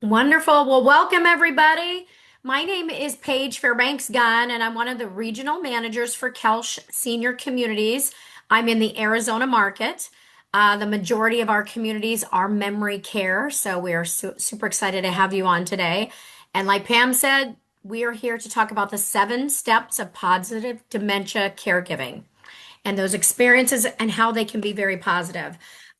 Wonderful. Well, welcome everybody. My name is Paige Fairbanks-Gunn, and I'm one of the regional managers for Kelch Senior Communities. I'm in the Arizona market. The majority of our communities are memory care, so we are super excited to have you on today. And like Pam said, we are here to talk about the 7 steps of positive dementia caregiving and those experiences and how they can be very positive.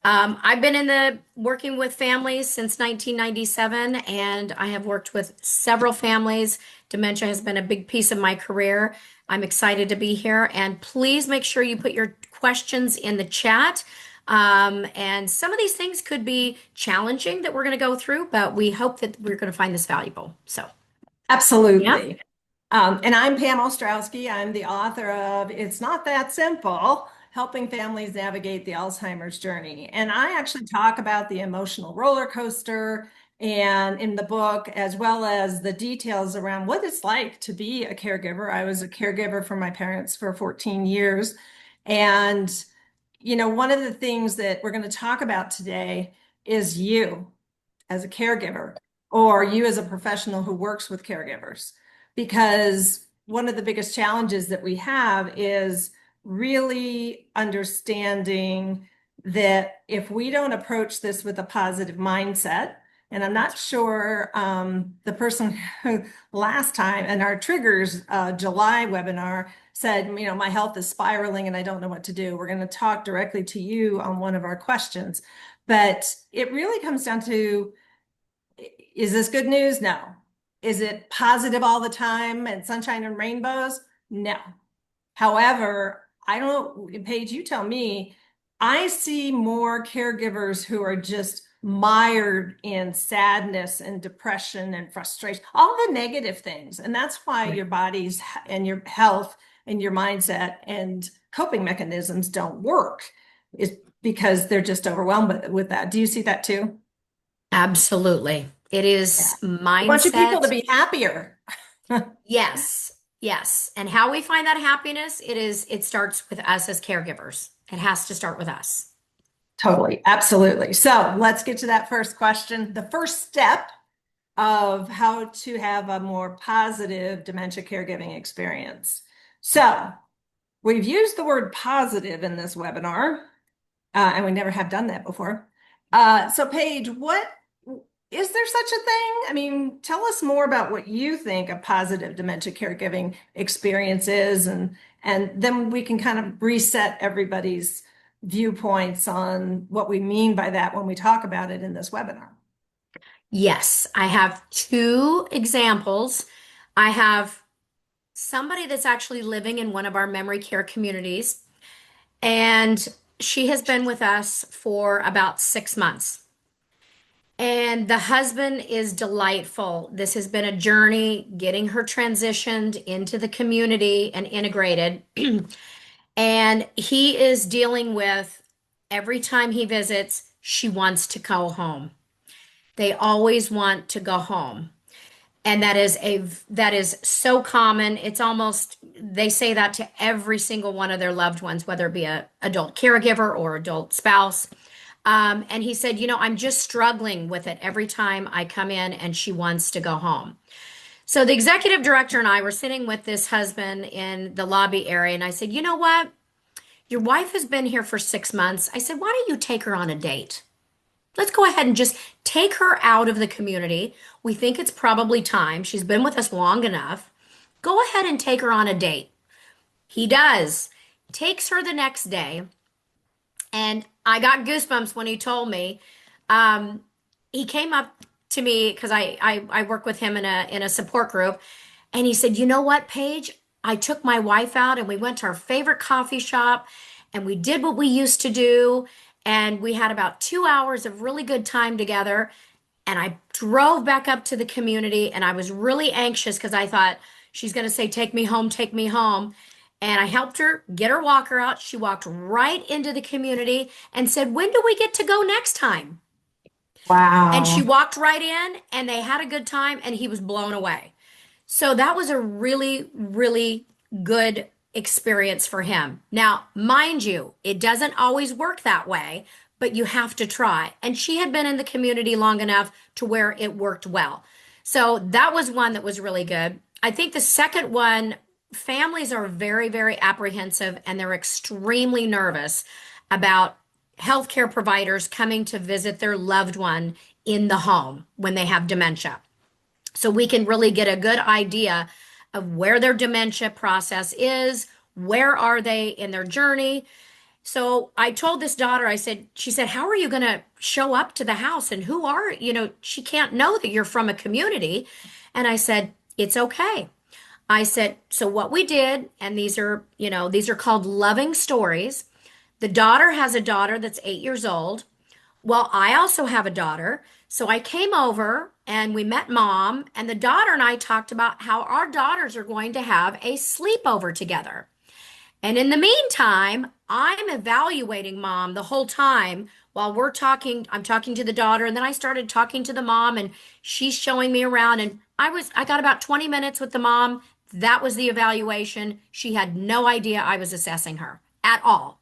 I've been in the working with families since 1997, and I have worked with several families. Dementia has been a big piece of my career. I'm excited to be here, and please make sure you put your questions in the chat. And some of these things could be challenging that we're going to go through, but we hope that we're going to find this valuable. So, yeah. Absolutely. And I'm Pam Ostrowski. I'm the author of It's Not That Simple, Helping Families Navigate the Alzheimer's Journey. And I actually talk about the emotional roller coaster and in the book, as well as the details around what it's like to be a caregiver. I was a caregiver for my parents for 14 years. And, one of the things that we're going to talk about today is you as a caregiver or you as a professional who works with caregivers. Because one of the biggest challenges that we have is really understanding that if we don't approach this with a positive mindset, and I'm not sure the person who last time in our triggers July webinar said, my health is spiraling and I don't know what to do. We're going to talk directly to you on one of our questions. But it really comes down to, is this good news? No. Is it positive all the time and sunshine and rainbows? No. However, I don't, Paige, you tell me, I see more caregivers who are just mired in sadness and depression and frustration, all the negative things. And that's why Right. your bodies and your health and your mindset and coping mechanisms don't work, is because they're just overwhelmed with that. Do you see that too? Absolutely. It Yeah. is We want you people to mindset. be happier. Yes, yes. And how we find that happiness, it starts with us as caregivers. It has to start with us. Totally. Absolutely. So let's get to that first question. The first step of how to have a more positive dementia caregiving experience. So we've used the word positive in this webinar, and we never have done that before. So Paige, what is there such a thing? I mean, tell us more about what you think a positive dementia caregiving experience is, and then we can kind of reset everybody's viewpoints on what we mean by that when we talk about it in this webinar. Yes, I have 2 examples. I have somebody that's actually living in one of our memory care communities, and she has been with us for about 6 months. And the husband is delightful. This has been a journey getting her transitioned into the community and integrated. And he is dealing with every time he visits, she wants to go home. They always want to go home. And that is so common. It's almost they say that to every single one of their loved ones, whether it be a adult caregiver or adult spouse. And he said, I'm just struggling with it every time I come in and she wants to go home. So the executive director and I were sitting with this husband in the lobby area, and I said, you know what? Your wife has been here for 6 months. I said, why don't you take her on a date? Let's go ahead and just take her out of the community. We think it's probably time. She's been with us long enough. Go ahead and take her on a date. He does. Takes her the next day. And I got goosebumps when he told me. Um, he came up to me because I work with him in a support group. And he said, you know what, Paige? I took my wife out and we went to our favorite coffee shop and we did what we used to do. And we had about 2 hours of really good time together. And I drove back up to the community and I was really anxious because I thought she's going to say, take me home, take me home. And I helped her get her walker out. She walked right into the community and said, when do we get to go next time? And she Wow. walked right in and they had a good time and he was blown away. So that was a really, really good experience for him. Now, mind you, it doesn't always work that way, but you have to try. And she had been in the community long enough to where it worked well. So that was one that was really good. I think the second one, families are very, very apprehensive and they're extremely nervous about healthcare providers coming to visit their loved one in the home when they have dementia. So we can really get a good idea of where their dementia process is, where are they in their journey. So I told this daughter, I said, she said, how are you going to show up to the house? And who are, she can't know that you're from a community. And I said, it's okay. I said, so what we did, and these are called loving stories. The daughter has a daughter that's 8 years old. Well, I also have a daughter. So I came over and we met mom, and the daughter and I talked about how our daughters are going to have a sleepover together. And in the meantime, I'm evaluating mom the whole time while we're talking. I'm talking to the daughter, and then I started talking to the mom, and she's showing me around. And I got about 20 minutes with the mom. That was the evaluation. She had no idea I was assessing her at all.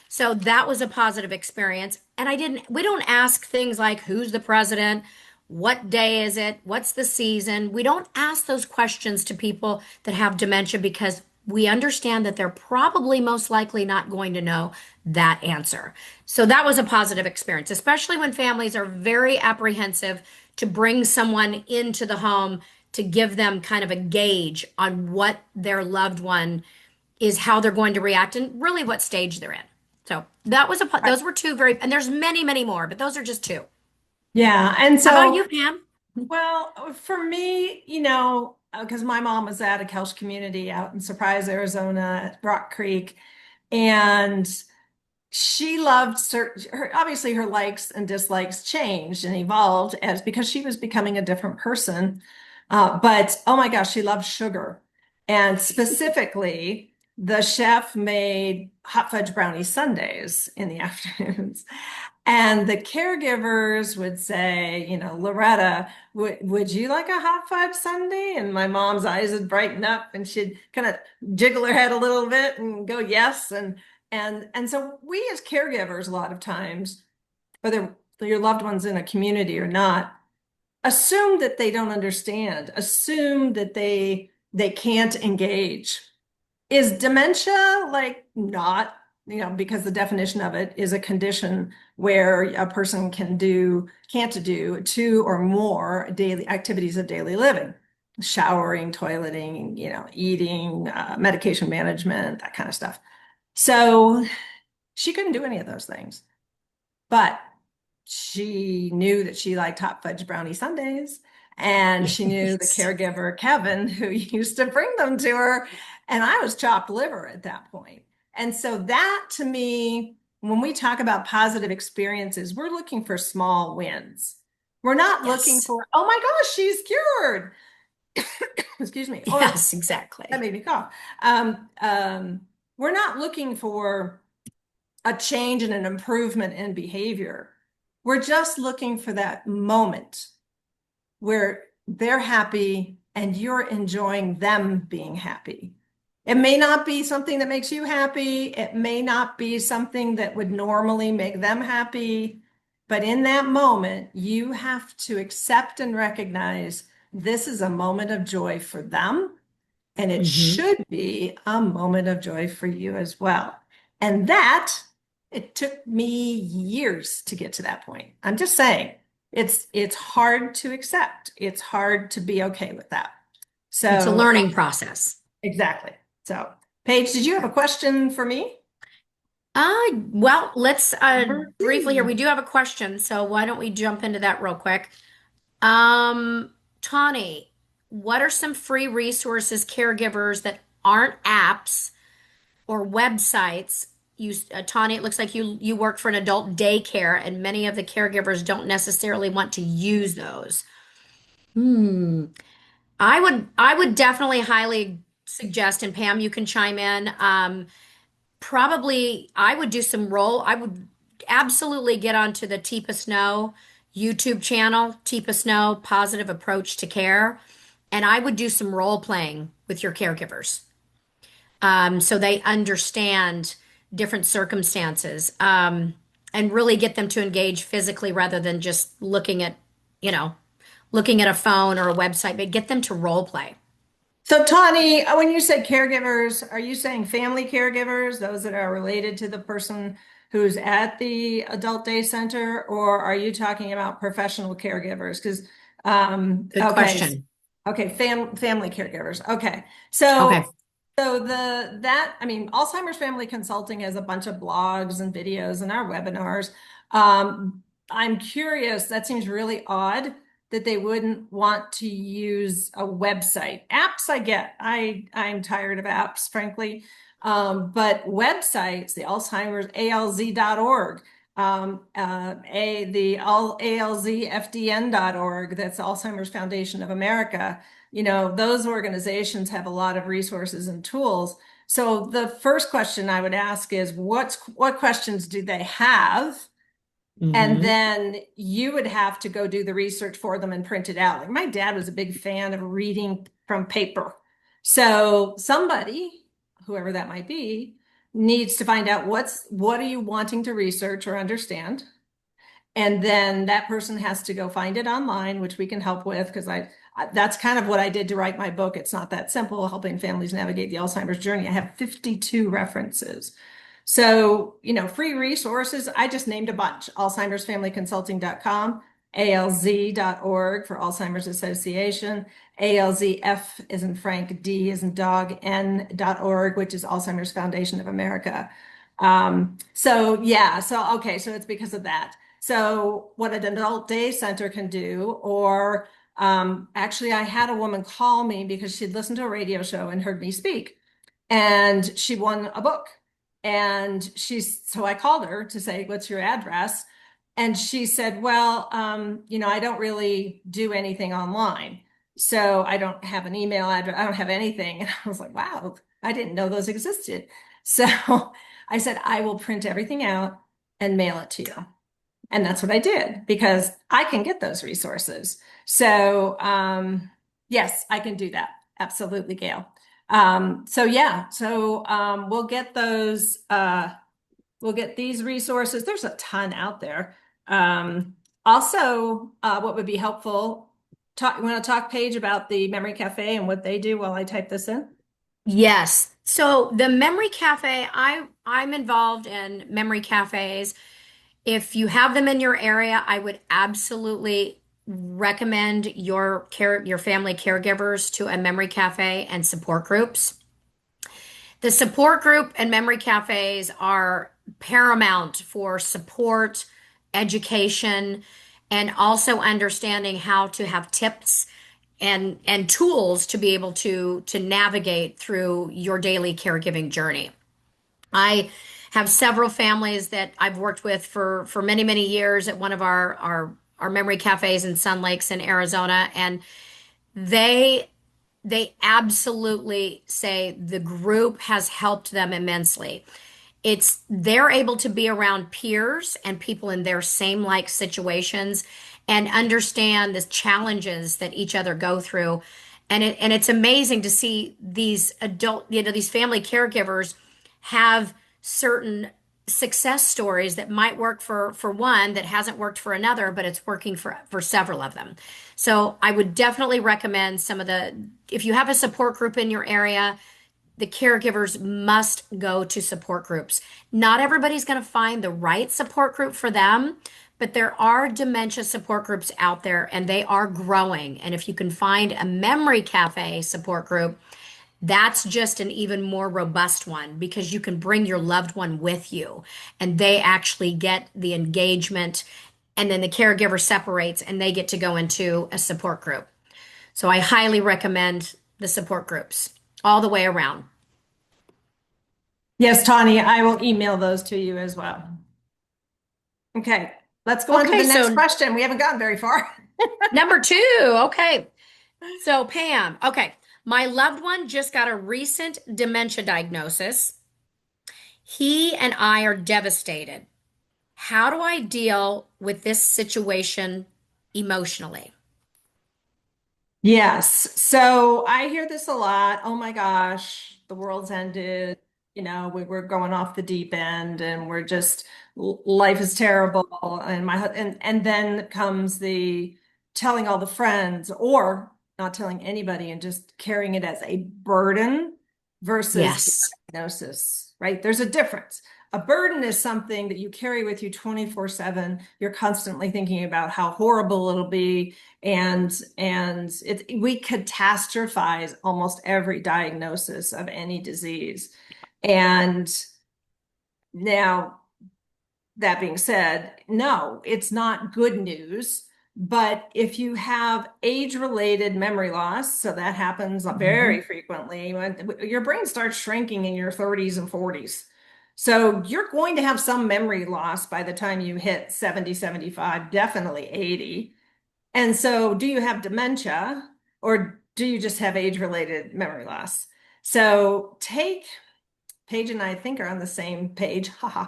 So that was a positive experience. And we don't ask things like who's the president? What day is it? What's the season? We don't ask those questions to people that have dementia because we understand that they're probably most likely not going to know that answer. So that was a positive experience, especially when families are very apprehensive to bring someone into the home to give them kind of a gauge on what their loved one is, how they're going to react, and really what stage they're in. So those were two very, and there's many, many more, but those are just two. Yeah. And How about so, you, Pam? well, for me, because my mom was at a Kelch community out in Surprise, Arizona, at Rock Creek, and she loved obviously her likes and dislikes changed and evolved as because she was becoming a different person. But oh my gosh, she loved sugar. And specifically, the chef made hot fudge brownie sundaes in the afternoons. And the caregivers would say, Loretta, would you like a hot fudge sundae? And my mom's eyes would brighten up and she'd kind of jiggle her head a little bit and go, yes. And so we as caregivers, a lot of times, whether your loved one's in a community or not, assume that they don't understand, assume that they can't engage. Is dementia like not, because the definition of it is a condition where a person can't do two or more daily activities of daily living, showering, toileting, eating, medication management, that kind of stuff. So she couldn't do any of those things, but she knew that she liked hot fudge brownie sundaes. And she knew the Yes. caregiver, Kevin, who used to bring them to her. And I was chopped liver at that point. And so that to me, when we talk about positive experiences, we're looking for small wins. We're not looking Yes. for, oh my gosh, she's cured. Excuse me. Or Yes, that exactly. made me cough. We're not looking for a change and an improvement in behavior. We're just looking for that moment where they're happy and you're enjoying them being happy. It may not be something that makes you happy. It may not be something that would normally make them happy. But in that moment, you have to accept and recognize this is a moment of joy for them. And it Hmm. should be a moment of joy for you as well. And it took me years to get to that point. I'm just saying, it's hard to accept. It's hard to be okay with that. It's a So, learning process. exactly. So, Paige, did you have a question for me? Well, let's Number briefly here. We two. do have a question, so why don't we jump into that real quick? Tawny, what are some free resources caregivers that aren't apps or websites? Tawny, it looks like you work for an adult daycare, and many of the caregivers don't necessarily want to use those. Hmm. I would definitely highly suggest, and Pam, you can chime in. Probably I would absolutely get onto the Teepa Snow YouTube channel, Teepa Snow, Positive Approach to Care. And I would do some role playing with your caregivers, so they understand different circumstances. and really get them to engage physically rather than just you know, looking at a phone or a website, but get them to role play. So, Tawny, when you say caregivers, are you saying family caregivers, those that are related to the person who's at the adult day center, or are you talking about professional caregivers? Because, Good question. okay, family caregivers. Okay, so Okay. I mean, Alzheimer's Family Consulting has a bunch of blogs and videos and our webinars. I'm curious, that seems really odd that they wouldn't want to use a website. Apps, I get. I'm tired of apps, frankly. But websites, the Alzheimer's alz.org, the alzfdn.org, that's Alzheimer's Foundation of America. Those organizations have a lot of resources and tools. So the first question I would ask is what questions do they have? And Hmm. then you would have to go do the research for them and print it out. Like my dad was a big fan of reading from paper. So somebody, whoever that might be, needs to find out what are you wanting to research or understand? And then that person has to go find it online, which we can help with because that's kind of what I did to write my book. It's not that simple, helping families navigate the Alzheimer's journey. I have 52 references. So, free resources, I just named a bunch. Alzheimersfamilyconsulting.com, alz.org for Alzheimer's Association, alzf is in Frank, D is in dog, n.org, which is Alzheimer's Foundation of America. So yeah, so okay, so it's because of that. So what an adult day center can do, or actually, I had a woman call me because she'd listened to a radio show and heard me speak, and she won a book. And so I called her to say, "What's your address?" And she said, "Well, I don't really do anything online, so I don't have an email address. I don't have anything." And I was like, "Wow, I didn't know those existed." So I said, "I will print everything out and mail it to you." And that's what I did because I can get those resources. So, yes, I can do that. Absolutely, Gail. So yeah, so we'll get these resources. There's a ton out there. Also, what would be helpful, you want to talk, Paige, about the Memory Cafe and what they do while I type this in? Yes. So the Memory Cafe, I'm involved in memory cafes. If you have them in your area, I would absolutely recommend your family caregivers to a memory cafe and support groups. The support group and memory cafes are paramount for support, education, and also understanding how to have tips and tools to be able to navigate through your daily caregiving journey. I have several families that I've worked with for many, many years at one of our memory cafes in Sun Lakes in Arizona, and they they absolutely say the group has helped them immensely. They're able to be around peers and people in their same like situations and understand the challenges that each other go through. And it's amazing to see these these family caregivers have certain success stories that might work for one that hasn't worked for another, but it's working for several of them. So I would definitely recommend if you have a support group in your area, the caregivers must go to support groups. Not everybody's going to find the right support group for them, but there are dementia support groups out there and they are growing. And if you can find a memory cafe support group, that's just an even more robust one because you can bring your loved one with you and they actually get the engagement, and then the caregiver separates and they get to go into a support group. So I highly recommend the support groups all the way around. Yes, Tawny, I will email those to you as well. Okay, let's go on to the Okay, next so question. We haven't gotten very far. number two. Okay. So, Pam, okay. My loved one just got a recent dementia diagnosis. He and I are devastated. How do I deal with this situation emotionally? Yes. So I hear this a lot. Oh my gosh, the world's ended. we're going off the deep end and we're just life is terrible. And and then comes the telling all the friends or not telling anybody and just carrying it as a burden versus a Yes. diagnosis, right? There's a difference. A burden is something that you carry with you 24/7. You're constantly thinking about how horrible it'll be. We catastrophize almost every diagnosis of any disease. And now, that being said, no, it's not good news. But if you have age-related memory loss, so that happens very Mhm. frequently, when your brain starts shrinking in your 30s and 40s. So you're going to have some memory loss by the time you hit 70, 75, definitely 80. And so do you have dementia or do you just have age-related memory loss? So take Paige and I think are on the same page, haha,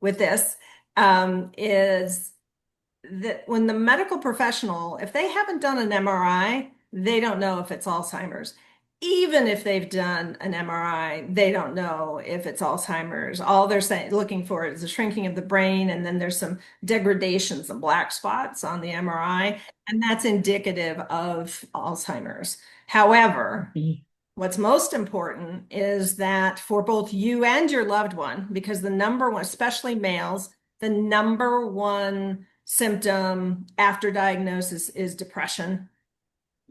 with this, is that when the medical professional, if they haven't done an MRI, they don't know if it's Alzheimer's. Even if they've done an MRI, they don't know if it's Alzheimer's. All they're saying, looking for is a shrinking of the brain, and then there's some degradations, some black spots on the MRI, and that's indicative of Alzheimer's. However, Mhm. what's most important is that for both you and your loved one, because the number one, especially males, the number one symptom after diagnosis is depression.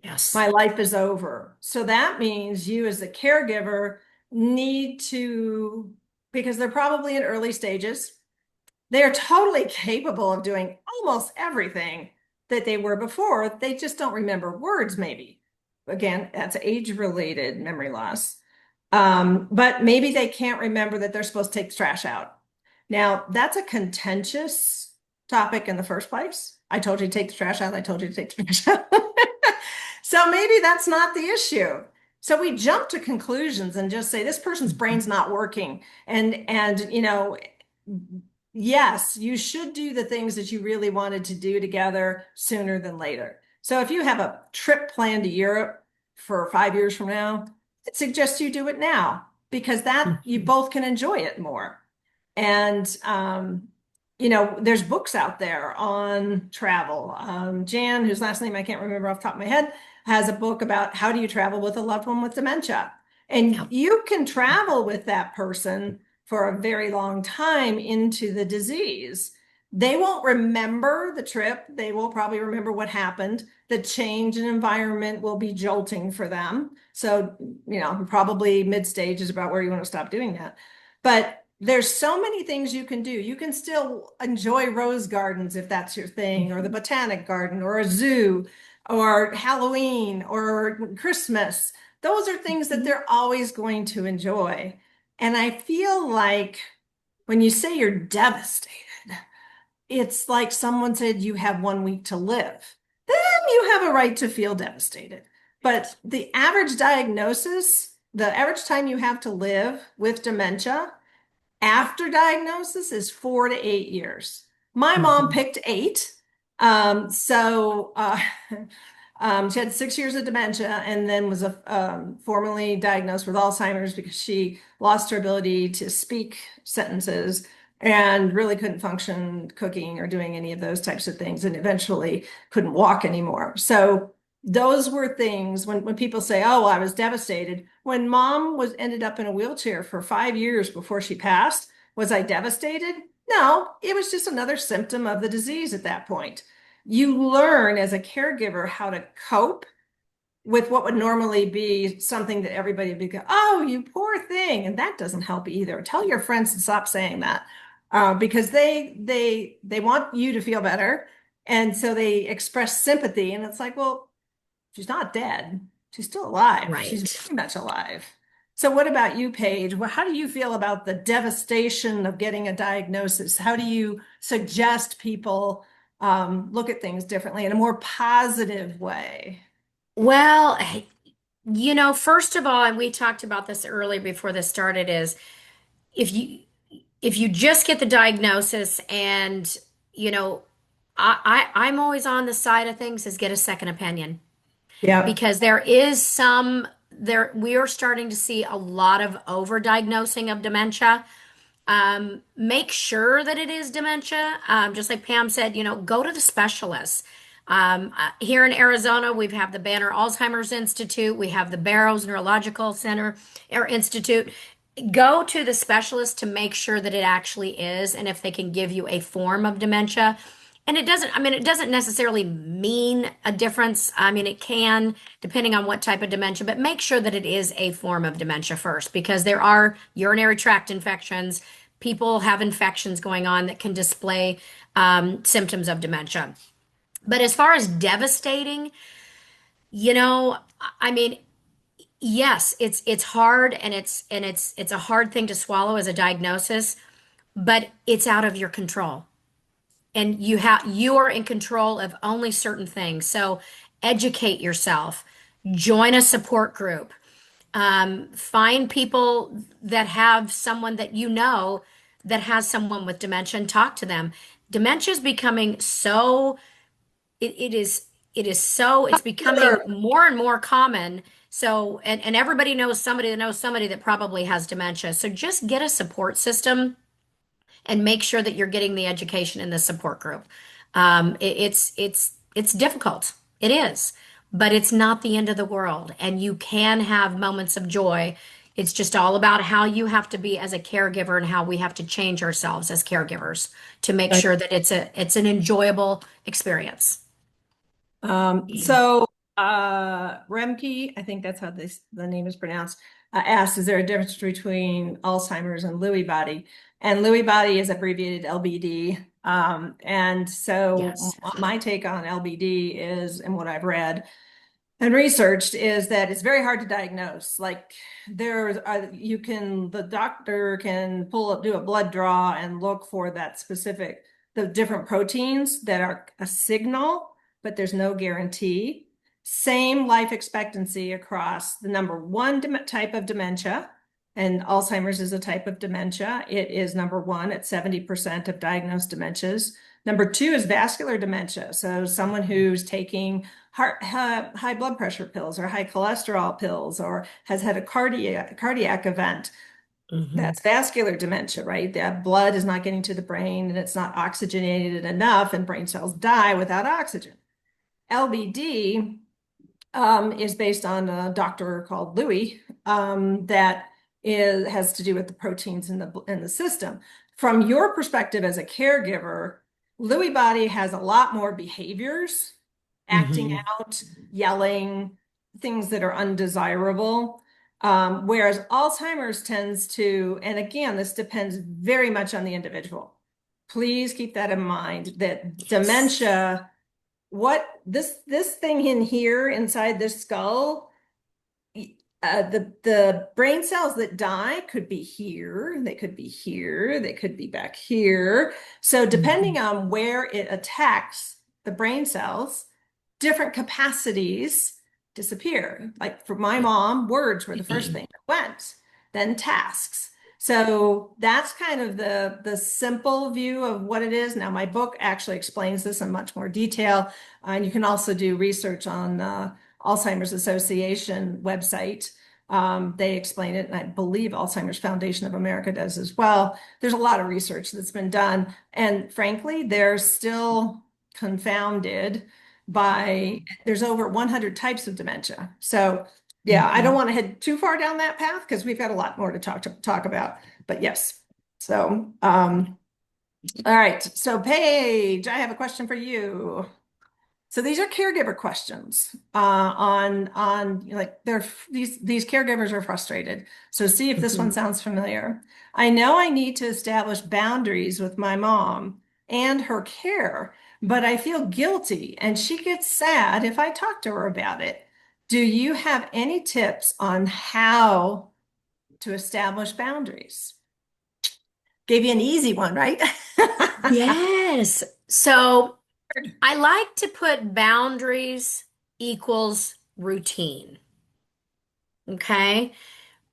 Yes. My life is over. So that means you, as a caregiver, need to, because they're probably in early stages, they are totally capable of doing almost everything that they were before. They just don't remember words, maybe. Again, that's age-related memory loss. But maybe they can't remember that they're supposed to take the trash out. Now, that's a contentious topic in the first place. I told you to take the trash out. I told you to take the trash out. So maybe that's not the issue. So we jump to conclusions and just say this person's brain's not working. And yes, you should do the things that you really wanted to do together sooner than later. So if you have a trip planned to Europe for 5 years from now, I'd suggest you do it now because that you Mhm. both can enjoy it more. And there's books out there on travel. Jan, whose last name I can't remember off the top of my head, has a book about how do you travel with a loved one with dementia. And Yep. you can travel with that person for a very long time into the disease. They won't remember the trip. They will probably remember what happened. The change in environment will be jolting for them. So, probably mid stage is about where you want to stop doing that. But there's so many things you can do. You can still enjoy rose gardens if that's your thing, or the Mhm. botanic garden, or a zoo, or Halloween, or Christmas. Those are things that Mhm. they're always going to enjoy. And I feel like when you say you're devastated, it's like someone said you have 1 week to live. Then you have a right to feel devastated. But the average diagnosis, the average time you have to live with dementia after diagnosis is 4 to 8 years. My mom Mhm. picked 8. So she had 6 years of dementia and then was formally diagnosed with Alzheimer's because she lost her ability to speak sentences and really couldn't function cooking or doing any of those types of things and eventually couldn't walk anymore. So those were things when people say, oh, I was devastated. When mom was ended up in a wheelchair for 5 years before she passed, was I devastated? No, it was just another symptom of the disease at that point. You learn as a caregiver how to cope with what would normally be something that everybody would be go, oh, you poor thing. And that doesn't help either. Tell your friends to stop saying that because they want you to feel better. And so they express sympathy. And it's like, well, she's not dead. She's still alive. She's Right. very much alive. So what about you, Paige? Well, how do you feel about the devastation of getting a diagnosis? How do you suggest people look at things differently in a more positive way? Well, hey, first of all, and we talked about this earlier before this started, is if you if you just get the diagnosis and you know, I'm always on the side of things is get a second opinion Yeah. because there is some. we are starting to see a lot of overdiagnosing of dementia. Make sure that it is dementia. Just like Pam said, go to the specialists. Here in Arizona, we have the Banner Alzheimer's Institute. We have the Barrows Neurological Center or Institute. Go to the specialist to make sure that it actually is, and if they can give you a form of dementia. And it doesn't necessarily mean a difference. I mean, it can, depending on what type of dementia, but make sure that it is a form of dementia first, because there are urinary tract infections. People have infections going on that can display symptoms of dementia. But as far as devastating, you know, I mean, yes, it's hard, and it's a hard thing to swallow as a diagnosis, but it's out of your control. And you are in control of only certain things. So educate yourself, join a support group, find people that have someone that that has someone with dementia, and talk to them. Dementia is becoming so it is it's becoming more and more common. So and everybody knows somebody that probably has dementia. So just get a support system and make sure that you're getting the education in the support group. It's difficult. It is, but it's not the end of the world, and you can have moments of joy. It's just all about how you have to be as a caregiver and how we have to change ourselves as caregivers to make Right. sure that it's an enjoyable experience. So Remke, I think that's how the name is pronounced, asked, is there a difference between Alzheimer's and Lewy body? And Lewy body is abbreviated LBD. And so Yes. my take on LBD is, and what I've read and researched, is that it's very hard to diagnose. Like the doctor can do a blood draw and look for the different proteins that are a signal, but there's no guarantee. Same life expectancy across the number one type of dementia, and Alzheimer's is a type of dementia. It is number one at 70% of diagnosed dementias. Number two is vascular dementia. So someone who's taking high blood pressure pills or high cholesterol pills or has had a cardiac event. Hmm. That's vascular dementia, right? That blood is not getting to the brain and it's not oxygenated enough, and brain cells die without oxygen. LBD is based on a doctor called Louis, has to do with the proteins in the system. From your perspective as a caregiver, Lewy body has a lot more behaviors, acting Hmm. out, yelling, things that are undesirable. Whereas Alzheimer's tends to, and again, this depends very much on the individual. Please keep that in mind that Yes. dementia, what this thing in here inside this skull, the brain cells that die could be here, they could be here, they could be back here. So depending Hmm. on where it attacks the brain cells, different capacities disappear. Like for my Yeah. mom, words were the first thing that went, then tasks. So that's kind of the simple view of what it is. Now, my book actually explains this in much more detail, and you can also do research on the Alzheimer's Association website. They explain it, and I believe Alzheimer's Foundation of America does as well. There's a lot of research that's been done, and frankly, they're still confounded by there's over 100 types of dementia. So, yeah, I don't Hmm. want to head too far down that path because we've got a lot more to talk about. But yes, so all right. So, Paige, I have a question for you. So these are caregiver questions on like these caregivers are frustrated. So see if this one Hmm. sounds familiar. I know I need to establish boundaries with my mom and her care, but I feel guilty and she gets sad if I talk to her about it. Do you have any tips on how to establish boundaries? Gave you an easy one, right? Yes. So I like to put boundaries equals routine. Okay.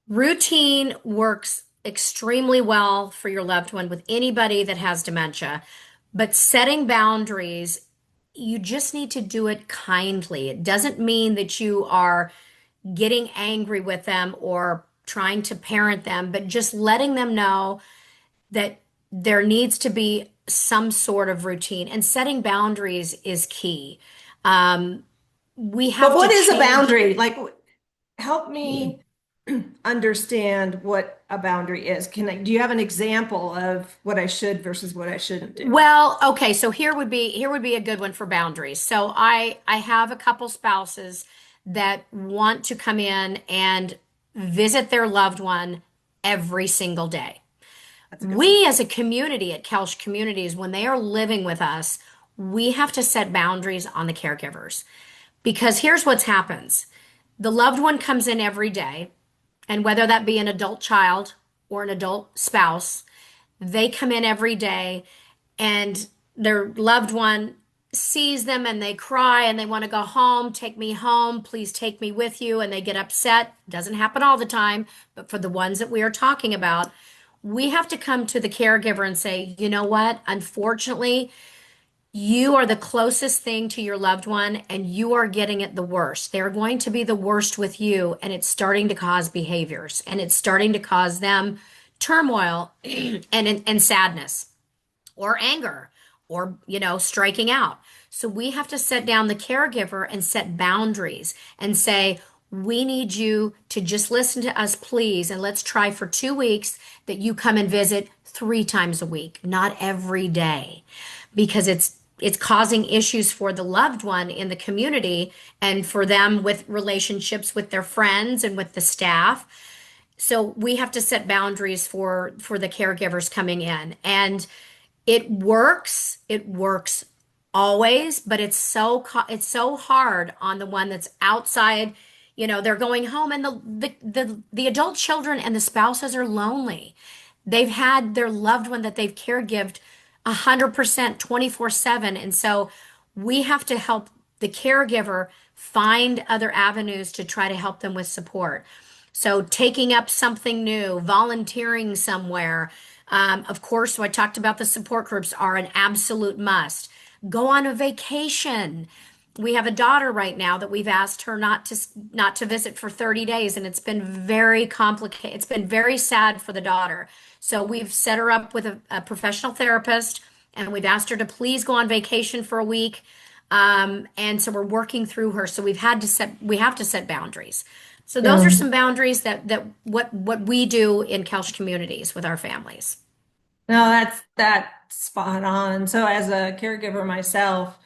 Routine works extremely well for your loved one with anybody that has dementia, but setting boundaries, you just need to do it kindly. It doesn't mean that you are getting angry with them or trying to parent them, but just letting them know that there needs to be some sort of routine, and setting boundaries is key. Um, we But have to what is a change. boundary? Like, help me understand what a boundary is. Do you have an example of what I should versus what I shouldn't do? Well, okay, so here would be a good one for boundaries. So I have a couple spouses that want to come in and visit their loved one every single day. That's a good one. We as a community at Kelch Communities, when they are living with us, we have to set boundaries on the caregivers. Because here's what happens. The loved one comes in every day, and whether that be an adult child or an adult spouse, they come in every day and their loved one sees them and they cry and they want to go home. Take me home, please take me with you, and they get upset. Doesn't happen all the time, but for the ones that we are talking about, we have to come to the caregiver and say, you know what, unfortunately, you are the closest thing to your loved one and you are getting it the worst. They're going to be the worst with you, and it's starting to cause behaviors, and it's starting to cause them turmoil and sadness or anger or, striking out. So we have to set down the caregiver and set boundaries and say, we need you to just listen to us, please. And let's try for 2 weeks that you come and visit 3 times a week, not every day, because it's causing issues for the loved one in the community and for them with relationships with their friends and with the staff. So we have to set boundaries for the caregivers coming in. And it works always, but it's so hard on the one that's outside. They're going home, and the adult children and the spouses are lonely. They've had their loved one that they've caregived 100% 24/7, and so we have to help the caregiver find other avenues to try to help them with support. So taking up something new, volunteering somewhere. Of course, so I talked about the support groups are an absolute must. Go on a vacation. We have a daughter right now that we've asked her not to visit for 30 days, and it's been very complicated. It's been very sad for the daughter. So we've set her up with a professional therapist, and we've asked her to please go on vacation for a week. And so we're working through her. So we have to set boundaries. So those are Yeah. some boundaries that what we do in Kelch communities with our families. No, that's spot on. So as a caregiver myself,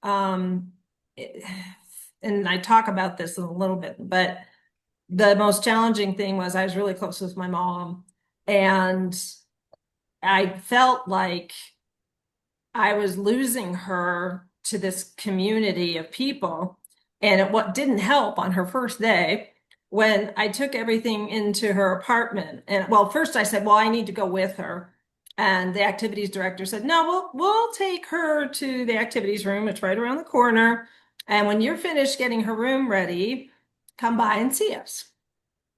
um, it- and I talk about this a little bit, but the most challenging thing was I was really close with my mom, and I felt like I was losing her to this community of people. And what didn't help on her first day when I took everything into her apartment. And well, first I said, well, I need to go with her. And the activities director said, no, we'll take her to the activities room. It's right around the corner. And when you're finished getting her room ready, come by and see us.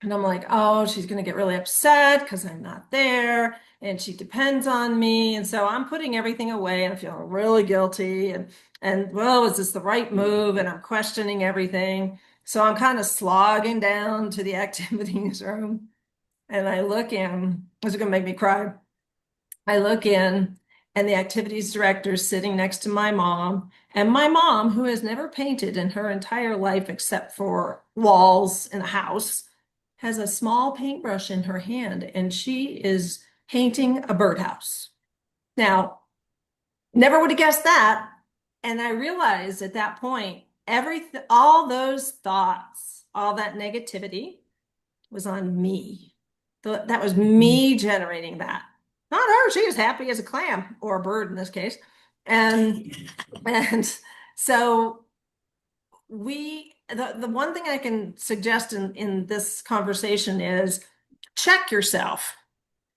And I'm like, oh, she's going to get really upset because I'm not there and she depends on me. And so I'm putting everything away and I'm feeling really guilty. And well, is this the right move? And I'm questioning everything. So I'm kind of slogging down to the activities room and I look in. This is going to make me cry. I look in, and the activities director is sitting next to my mom. And my mom, who has never painted in her entire life except for walls in a house, has a small paintbrush in her hand and she is painting a birdhouse. Now, never would have guessed that. And I realized at that point, all those thoughts, all that negativity was on me. That was me generating that. Not her. She was happy as a clam or a bird in this case. And and so the one thing I can suggest in this conversation is check yourself.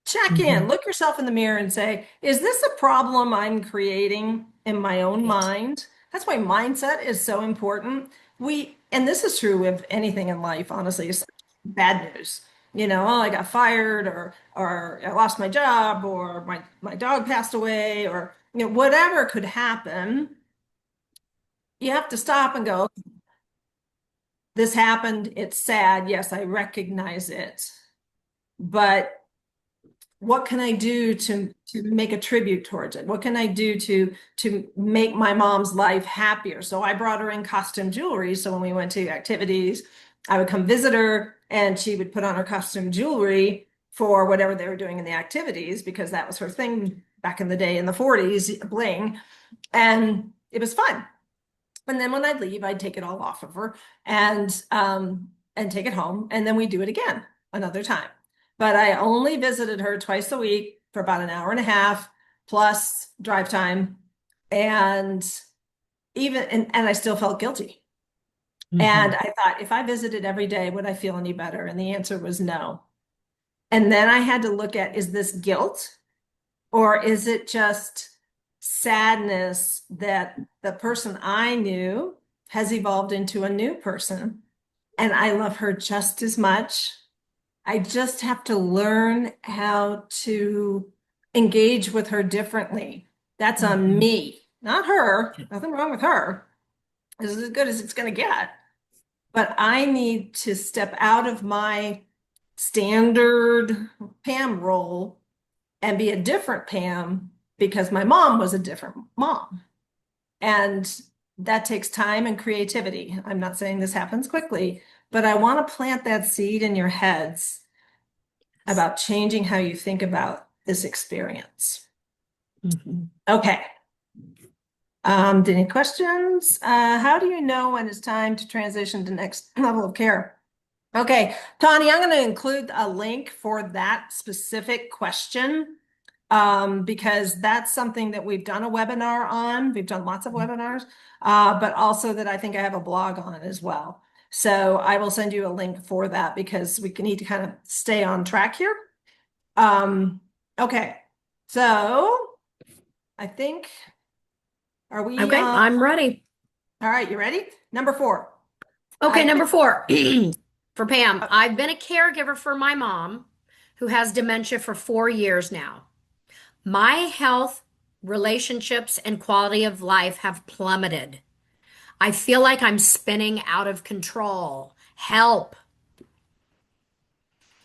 Check in, Mhm. look yourself in the mirror and say, is this a problem I'm creating in my own Right. mind? That's why mindset is so important. And this is true of anything in life, honestly, it's bad news. Oh, I got fired or I lost my job or my dog passed away or whatever could happen. You have to stop and go, this happened. It's sad. Yes, I recognize it. But what can I do to make a tribute towards it? What can I do to make my mom's life happier? So I brought her in costume jewelry. So when we went to activities, I would come visit her and she would put on her costume jewelry for whatever they were doing in the activities because that was her thing back in the day in the 40s, bling. And it was fun. And then when I'd leave, I'd take it all off of her and take it home, and then we do it again another time. But I only visited her twice a week for about an hour and a half plus drive time, and and I still felt guilty. And Hmm. I thought, if I visited every day, would I feel any better? And the answer was no. And then I had to look at, is this guilt? Or is it just sadness that the person I knew has evolved into a new person? And I love her just as much. I just have to learn how to engage with her differently. That's on Hmm. me, not her. Nothing wrong with her. This is as good as it's going to get. But I need to step out of my standard Pam role and be a different Pam because my mom was a different mom. And that takes time and creativity. I'm not saying this happens quickly, but I want to plant that seed in your heads about changing how you think about this experience. Hmm. Okay. Any questions? How do you know when it's time to transition to next level of care? Okay, Tawny, I'm going to include a link for that specific question because that's something that we've done a webinar on. We've done lots of webinars, but also that I think I have a blog on as well. So I will send you a link for that because we need to kind of stay on track here. Okay, so I think, are we, Okay, I'm ready. all right, you ready? Number 4. Okay, I've been, number 4 for Pam. I've been a caregiver for my mom who has dementia for 4 years now. My health, relationships, and quality of life have plummeted. I feel like I'm spinning out of control. Help.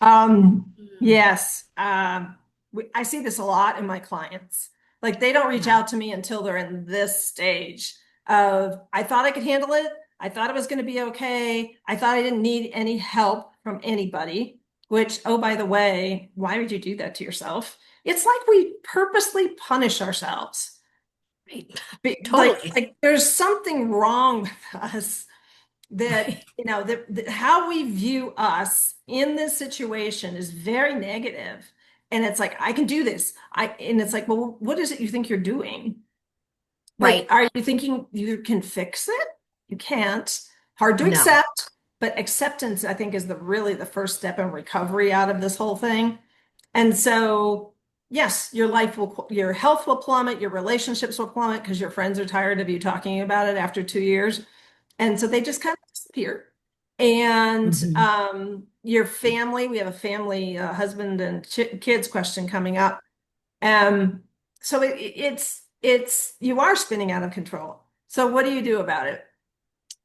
Mm. yes, I see this a lot in my clients. Like they don't reach Yeah, out to me until they're in this stage of, I thought I could handle it. I thought it was going to be okay. I thought I didn't need any help from anybody, which, oh, by the way, why would you do that to yourself? It's like we purposely punish ourselves. right. Like, Totally. like there's something wrong with us that that how we view us in this situation is very negative, and it's like, I can do this. And it's like, well, what is it you think you're doing? Like, Right. are you thinking you can fix it? You can't. Hard to No. accept, but acceptance, I think, is the really the first step in recovery out of this whole thing. And so, yes, your health will plummet, your relationships will plummet because your friends are tired of you talking about it after 2 years. And so they just kind of disappear. And Hmm. your family, we have a family, husband and kids question coming up. Um, so it's you are spinning out of control. So what do you do about it?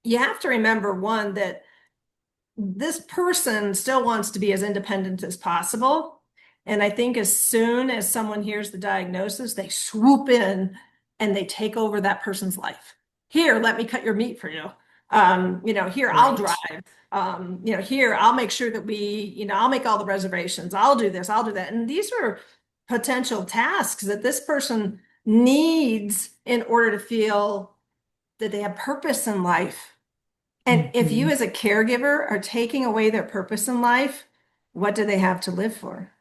You have to remember, one, that this person still wants to be as independent as possible. And I think as soon as someone hears the diagnosis, they swoop in and they take over that person's life. Here, let me cut your meat for you. Here, I'll drive. Right. Here, I'll make sure that I'll make all the reservations. I'll do this, I'll do that. And these are potential tasks that this person needs in order to feel that they have purpose in life. And if you Hmm. as a caregiver are taking away their purpose in life, what do they have to live for?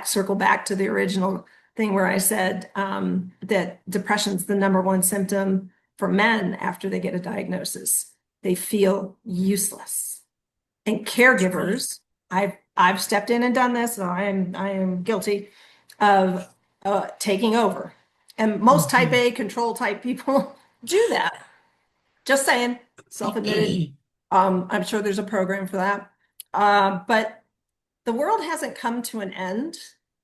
Circle back to the original thing where I said that depression's the number one symptom for men after they get a diagnosis. They feel useless. And Truly. caregivers, I've stepped in and done this, so I am guilty of taking over. And most type Hmm. A control type people do that. Just saying, self-admitted. I'm sure there's a program for that. But the world hasn't come to an end,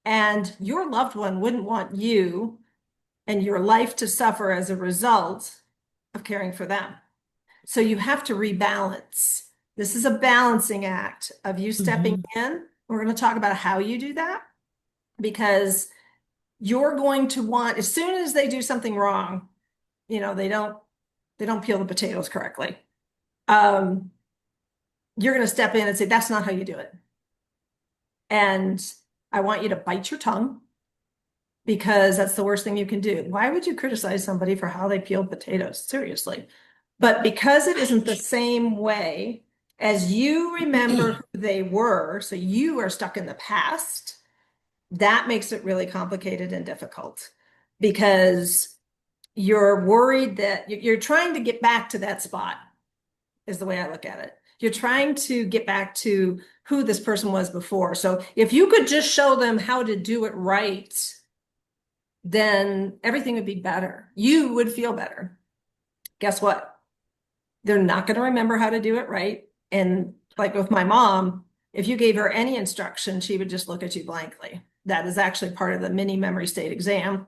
and your loved one wouldn't want you and your life to suffer as a result of caring for them. So you have to rebalance. This is a balancing act of you stepping Hmm. in. We're going to talk about how you do that because you're going to want, as soon as they do something wrong, they don't peel the potatoes correctly. Um, you're going to step in and say, that's not how you do it. And I want you to bite your tongue because that's the worst thing you can do. Why would you criticize somebody for how they peeled potatoes? Seriously. But because it isn't the same way as you remember who they were, so you are stuck in the past, that makes it really complicated and difficult because you're worried that you're trying to get back to that spot, is the way I look at it. You're trying to get back to who this person was before. So if you could just show them how to do it right, then everything would be better. You would feel better. Guess what? They're not going to remember how to do it right. And like with my mom, if you gave her any instruction, she would just look at you blankly. That is actually part of the mini memory state exam.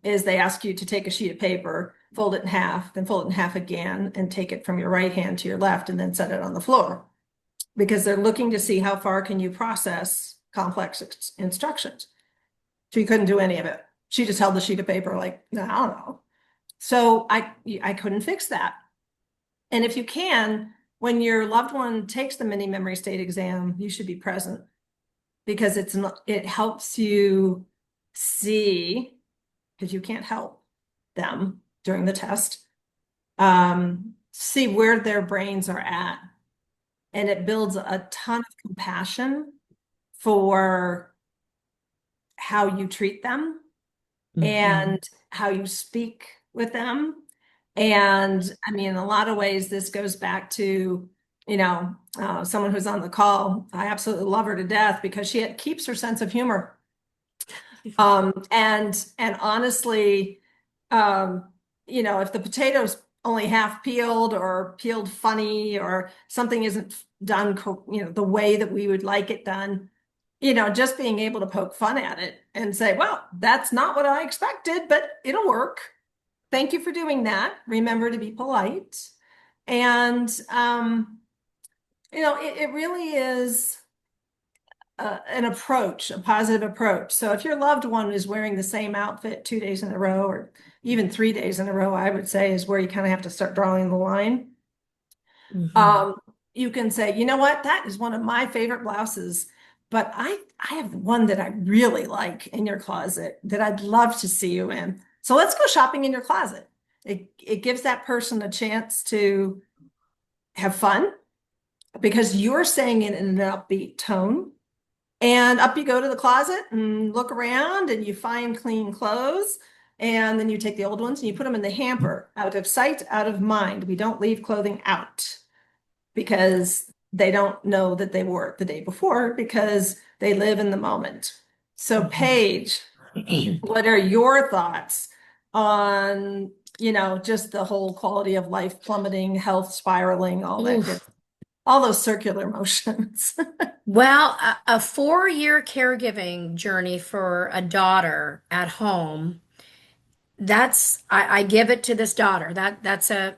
Is they ask you to take a sheet of paper, fold it in half, then fold it in half again, and take it from your right hand to your left, and then set it on the floor because they're looking to see how far can you process complex instructions. She couldn't do any of it. She just held the sheet of paper like, no, I don't know. So I couldn't fix that. And if you can, when your loved one takes the mini memory state exam, you should be present because it helps you see, because you can't help them during the test, see where their brains are at. And it builds a ton of compassion for how you treat them Hmm. and how you speak with them. And I mean, in a lot of ways, this goes back to, someone who's on the call. I absolutely love her to death because keeps her sense of humor. And honestly, if the potatoes only half peeled or peeled funny or something isn't done, the way that we would like it done, just being able to poke fun at it and say, well, that's not what I expected, but it'll work. Thank you for doing that. Remember to be polite. And, it really is an approach, a positive approach. So if your loved one is wearing the same outfit 2 days in a row, or even 3 days in a row, I would say is where you kind of have to start drawing the line. Hmm. Um, you can say, you know what, that is one of my favorite blouses, but I have one that I really like in your closet that I'd love to see you in. So let's go shopping in your closet. It gives that person a chance to have fun because you're saying it in an upbeat tone. And up you go to the closet and look around and you find clean clothes. And then you take the old ones and you put them in the hamper, out of sight, out of mind. We don't leave clothing out because they don't know that they wore it the day before because they live in the moment. So, Paige, what are your thoughts on, just the whole quality of life plummeting, health spiraling, all that good, Oof. all those circular motions? Well, a 4-year caregiving journey for a daughter at home. I give it to this daughter. That's a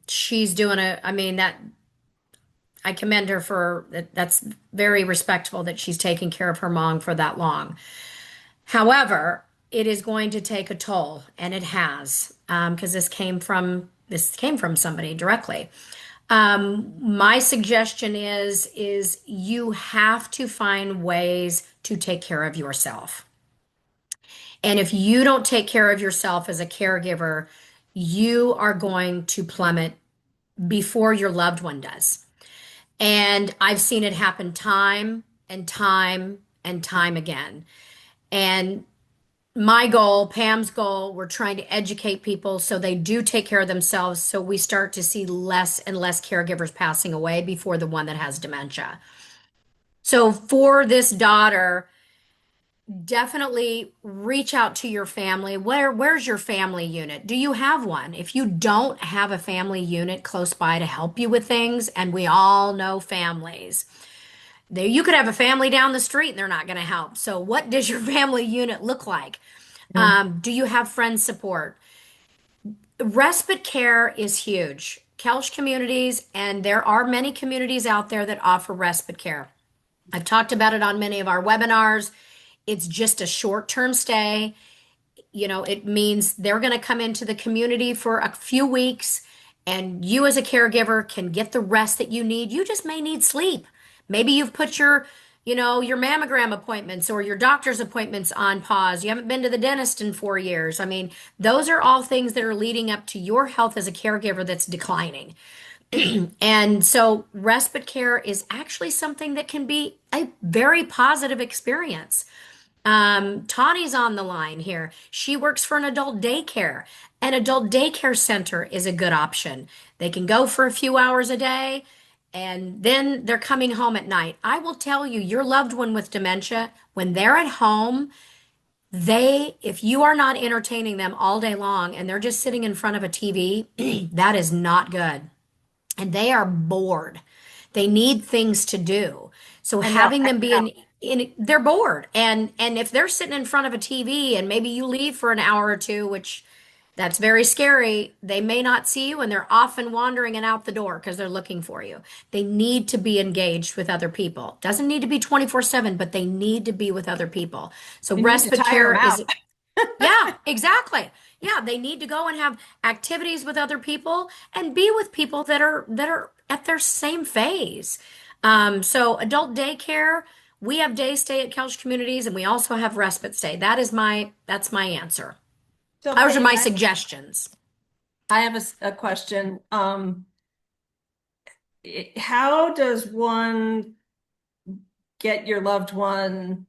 she's doing I mean that I commend her for that's very respectful that she's taking care of her mom for that long. However, it is going to take a toll, and it has, because this came from somebody directly. My suggestion is you have to find ways to take care of yourself. And if you don't take care of yourself as a caregiver, you are going to plummet before your loved one does. And I've seen it happen time and time and time again. And my goal, Pam's goal, we're trying to educate people so they do take care of themselves so we start to see less and less caregivers passing away before the one that has dementia. So for this daughter, definitely reach out to your family. Where's your family unit? Do you have one? If you don't have a family unit close by to help you with things, and we all know families. There, you could have a family down the street and they're not going to help. So, what does your family unit look like? Yeah. Do you have friend support? Respite care is huge. Kelch communities, and there are many communities out there that offer respite care. I've talked about it on many of our webinars. It's just a short-term stay. It means they're going to come into the community for a few weeks, and you as a caregiver can get the rest that you need. You just may need sleep. Maybe you've put your mammogram appointments or your doctor's appointments on pause. You haven't been to the dentist in 4 years. I mean, those are all things that are leading up to your health as a caregiver that's declining. And so respite care is actually something that can be a very positive experience. Tawny's on the line here. She works for an adult daycare. An adult daycare center is a good option. They can go for a few hours a day and then they're coming home at night. I will tell you, your loved one with dementia, when they're at home, if you are not entertaining them all day long and they're just sitting in front of a TV, that is not good. And they are bored. They need things to do. So I know. having them be they're bored. And if they're sitting in front of a TV and maybe you leave for an hour or two, which that's very scary, they may not see you and they're off and wandering and out the door because they're looking for you. They need to be engaged with other people. Doesn't need to be 24/7, but they need to be with other people. So You need to respite tire care them out. is yeah, exactly. Yeah, they need to go and have activities with other people and be with people that are at their same phase. So adult daycare, we have day stay at Kelch Communities, and we also have respite stay. That's my answer. So Those are Paige, my suggestions. I have a question. How does one get your loved one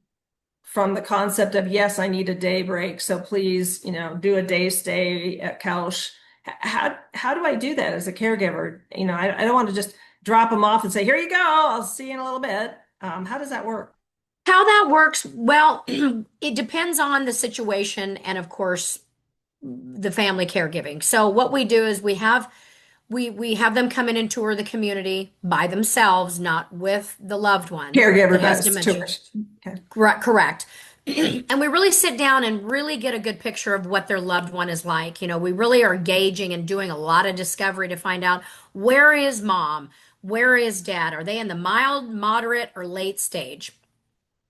from the concept of, yes, I need a day break, so please, do a day stay at Couch? How do I do that as a caregiver? I don't want to just drop them off and say, here you go, I'll see you in a little bit. How does that work? How that works, well, it depends on the situation and of course the family caregiving. So what we do is we have them come in and tour the community by themselves, not with the loved one Caregiver that has does, dementia. tourist. Okay. Correct, correct. And we really sit down and really get a good picture of what their loved one is like. We really are gauging and doing a lot of discovery to find out, where is mom? Where is dad? Are they in the mild, moderate, or late stage?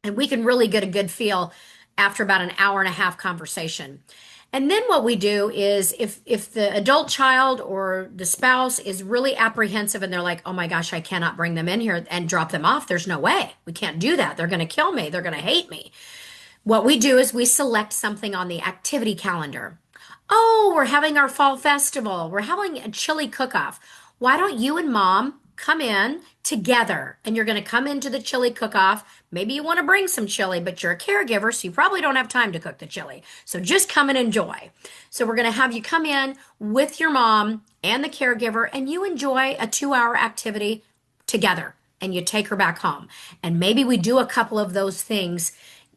And we can really get a good feel after about an hour and a half conversation. And then what we do is if the adult child or the spouse is really apprehensive and they're like, "Oh my gosh, I cannot bring them in here and drop them off. There's no way. We can't do that. They're going to kill me. They're going to hate me." What we do is we select something on the activity calendar. Oh, we're having our fall festival. We're having a chili cook-off. Why don't you and mom come in together and you're going to come into the chili cook-off? Maybe you want to bring some chili, but you're a caregiver, so you probably don't have time to cook the chili. So just come and enjoy. So we're going to have you come in with your mom and the caregiver and you enjoy a 2-hour activity together and you take her back home. And maybe we do a couple of those things,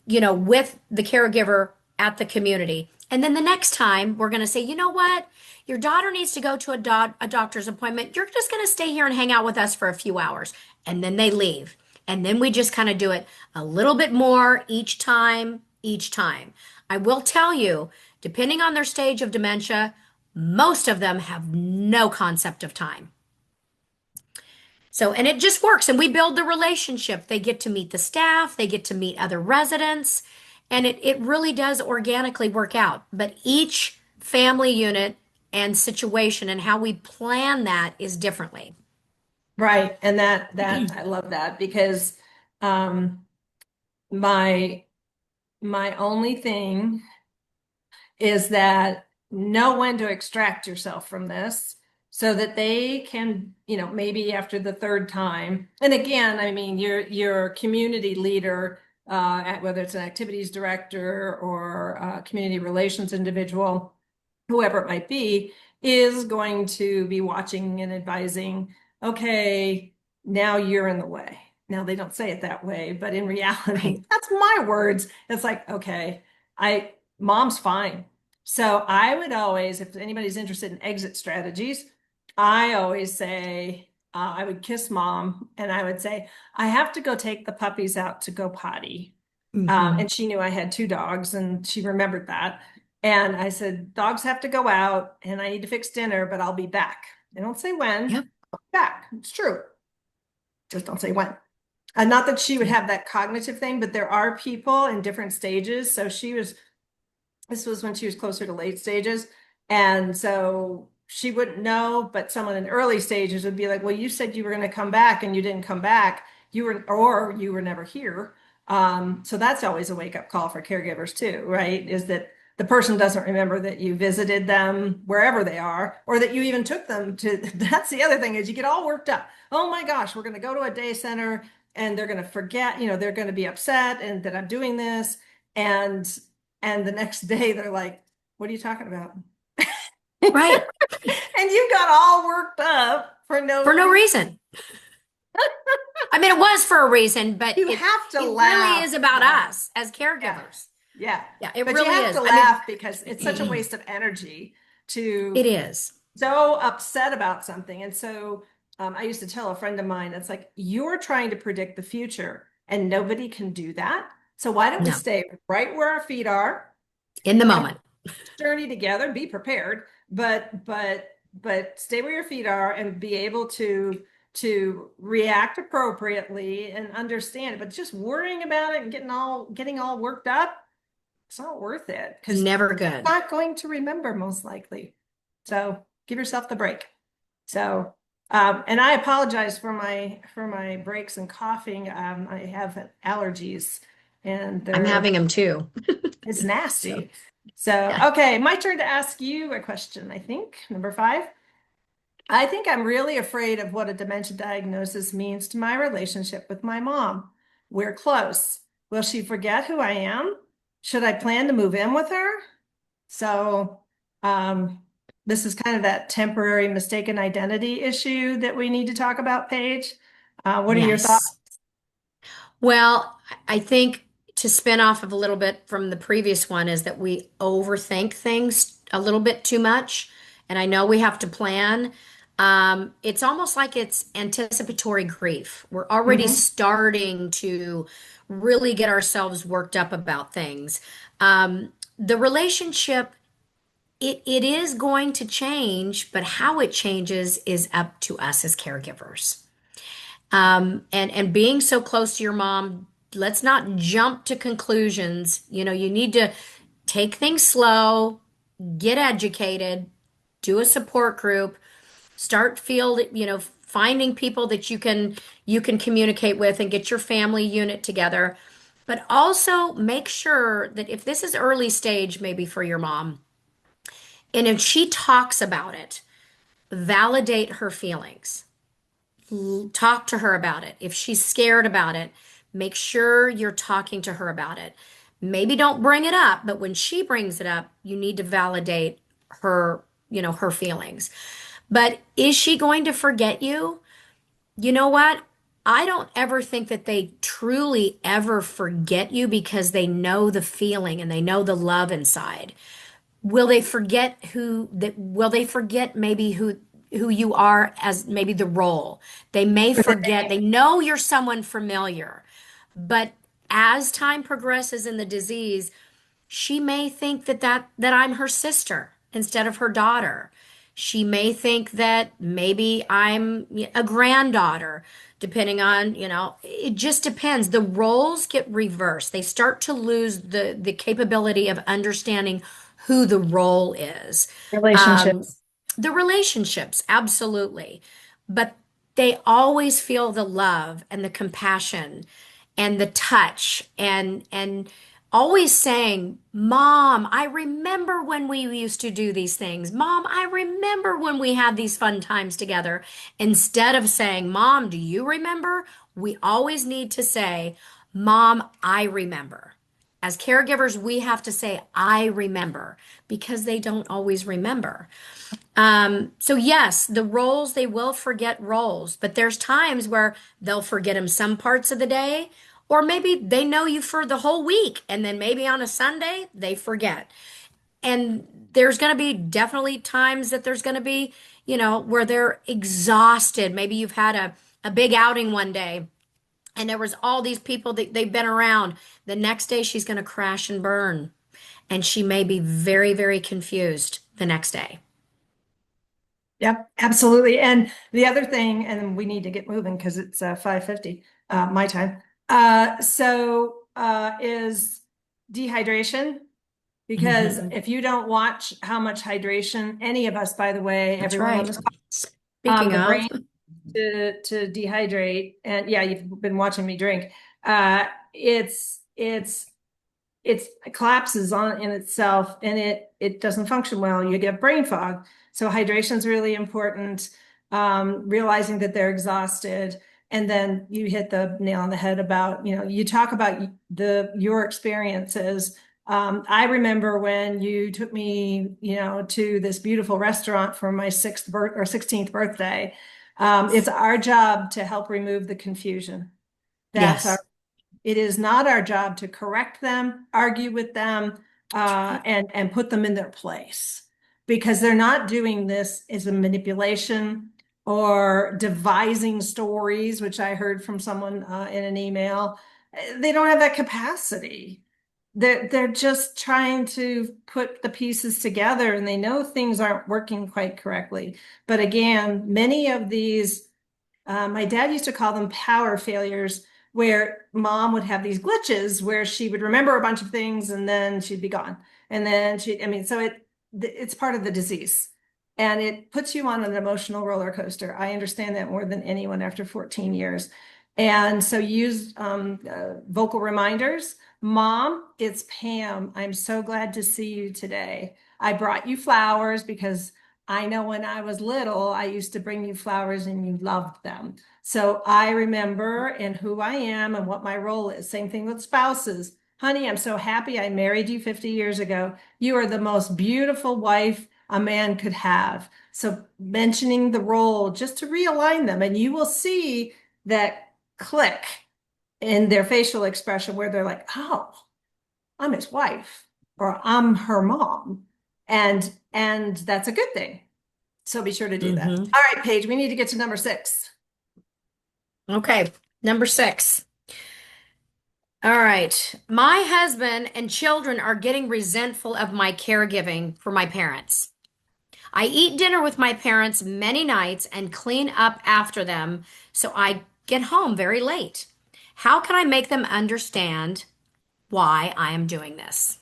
with the caregiver at the community. And then the next time we're going to say, you know what? Your daughter needs to go to a doctor's appointment. You're just going to stay here and hang out with us for a few hours. And then they leave. And then we just kind of do it a little bit more each time, each time. I will tell you, depending on their stage of dementia, most of them have no concept of time. So, and it just works. And we build the relationship. They get to meet the staff, they get to meet other residents, and it really does organically work out. But each family unit and situation and how we plan that is differently. Right. And that I love that because um my my only thing is that know when to extract yourself from this so that they can, maybe after the third time. And again, I mean, your community leader, whether it's an activities director or a community relations individual, whoever it might be, is going to be watching and advising, okay, now you're in the way. Now they don't say it that way, but in Right. reality, that's my words. It's like, okay, mom's fine. So I would always, if anybody's interested in exit strategies, I always say, I would kiss mom and I would say, I have to go take the puppies out to go potty. Hmm. And she knew I had 2 dogs and she remembered that. And I said, dogs have to go out and I need to fix dinner, but I'll be back. They don't say when. Yep. Back. It's true. Just don't say when. Not that she would have that cognitive thing, but there are people in different stages. So this was when she was closer to late stages. And so she wouldn't know, but someone in early stages would be like, well, you said you were going to come back and you didn't come back. Or you were never here. So that's always a wake up call for caregivers too, right? Is that the person doesn't remember that you visited them wherever they are, or that you even took them to, that's the other thing is you get all worked up. Oh my gosh, we're going to go to a day center and they're going to forget, they're going to be upset and that I'm doing this. And the next day they're like, what are you talking about? Right. And you got all worked up for no For no reason. reason. I mean, it was for a reason, but You it have to it really laugh is about though. us as Yeah. caregivers. Yeah. Yeah, it But you really have is. to I mean, laugh because it's such a waste of energy to it is. so upset about something. And so I used to tell a friend of mine, it's like, you're trying to predict the future and nobody can do that. So why don't we No, stay right where our feet are in the and moment. journey together, be prepared, but stay where your feet are and be able to react appropriately and understand it. But just worrying about it and getting all worked up, it's not worth it It's because never you're good. not going to remember most likely. So give yourself the break. So and I apologize for my breaks and coughing. I have allergies and I'm having them too. it's So, nasty. So, yeah. okay, my turn to ask you a question, I think. Number 5. I think I'm really afraid of what a dementia diagnosis means to my relationship with my mom. We're close. Will she forget who I am? Should I plan to move in with her? So, this is kind of that temporary mistaken identity issue that we need to talk about, Paige. What are your thoughts? Yes. Well, I think to spin off of a little bit from the previous one is that we overthink things a little bit too much. And I know we have to plan. It's almost like it's anticipatory grief. We're already Mhm. starting to really get ourselves worked up about things. The relationship, it is going to change, but how it changes is up to us as caregivers. And being so close to your mom, let's not jump to conclusions. You need to take things slow, get educated, do a support group, start finding people that you can communicate with and get your family unit together. But also make sure that if this is early stage, maybe for your mom, and if she talks about it, validate her feelings. Talk to her about it. If she's scared about it, make sure you're talking to her about it. Maybe don't bring it up, but when she brings it up, you need to validate her feelings. But is she going to forget you? You know what? I don't ever think that they truly ever forget you because they know the feeling and they know the love inside. Will they forget maybe who you are as maybe the role? They may forget, they know you're someone familiar, but as time progresses in the disease, she may think that I'm her sister instead of her daughter. She may think that maybe I'm a granddaughter, depending on, it just depends. The roles get reversed. They start to lose the capability of understanding who the role is. Um, Relationships. the relationships, absolutely. But they always feel the love and the compassion and the touch and always saying, Mom, I remember when we used to do these things. Mom, I remember when we had these fun times together. Instead of saying, Mom, do you remember? We always need to say, Mom, I remember. As caregivers, we have to say, I remember, because they don't always remember. So yes, the roles, they will forget roles, but there's times where they'll forget them some parts of the day, or maybe they know you for the whole week, and then maybe on a Sunday they forget. And there's going to be definitely times that there's going to be, where they're exhausted. Maybe you've had a big outing one day and there was all these people that they've been around. The next day she's going to crash and burn, and she may be very, very confused the next day. Yep, absolutely. And the other thing, and we need to get moving because it's 5:50 my time. Is dehydration. Because Mhm. if you don't watch how much hydration, any of us, by the way, That's everyone on right. this, Speaking the of, brain to dehydrate, and yeah, you've been watching me drink. Uh, it's it collapses on in itself and it doesn't function well. You get brain fog. So hydration is really important. Realizing that they're exhausted. And then you hit the nail on the head about, you talk about your experiences. I remember when you took me, to this beautiful restaurant for my 16th birthday. It's our job to help remove the confusion. That's our yes, It is not our job to correct them, argue with them, that's right. and put them in their place because they're not doing this as a manipulation or devising stories, which I heard from someone in an email. They don't have that capacity. They're just trying to put the pieces together and they know things aren't working quite correctly. But again, many of these my dad used to call them power failures, where mom would have these glitches where she would remember a bunch of things and then she'd be gone. And then I mean, so it's part of the disease and it puts you on an emotional roller coaster. I understand that more than anyone after 14 years. And so use vocal reminders. Mom, it's Pam. I'm so glad to see you today. I brought you flowers because I know when I was little, I used to bring you flowers and you loved them. So I remember and who I am and what my role is. Same thing with spouses. Honey, I'm so happy I married you 50 years ago. You are the most beautiful wife a man could have. So mentioning the role just to realign them, and you will see that click in their facial expression where they're like, oh, I'm his wife or I'm her mom. And that's a good thing. So be sure to do that. Hmm. All right, Paige, we need to get to number 6. Okay, number 6. All right. My husband and children are getting resentful of my caregiving for my parents. I eat dinner with my parents many nights and clean up after them, so I get home very late. How can I make them understand why I am doing this?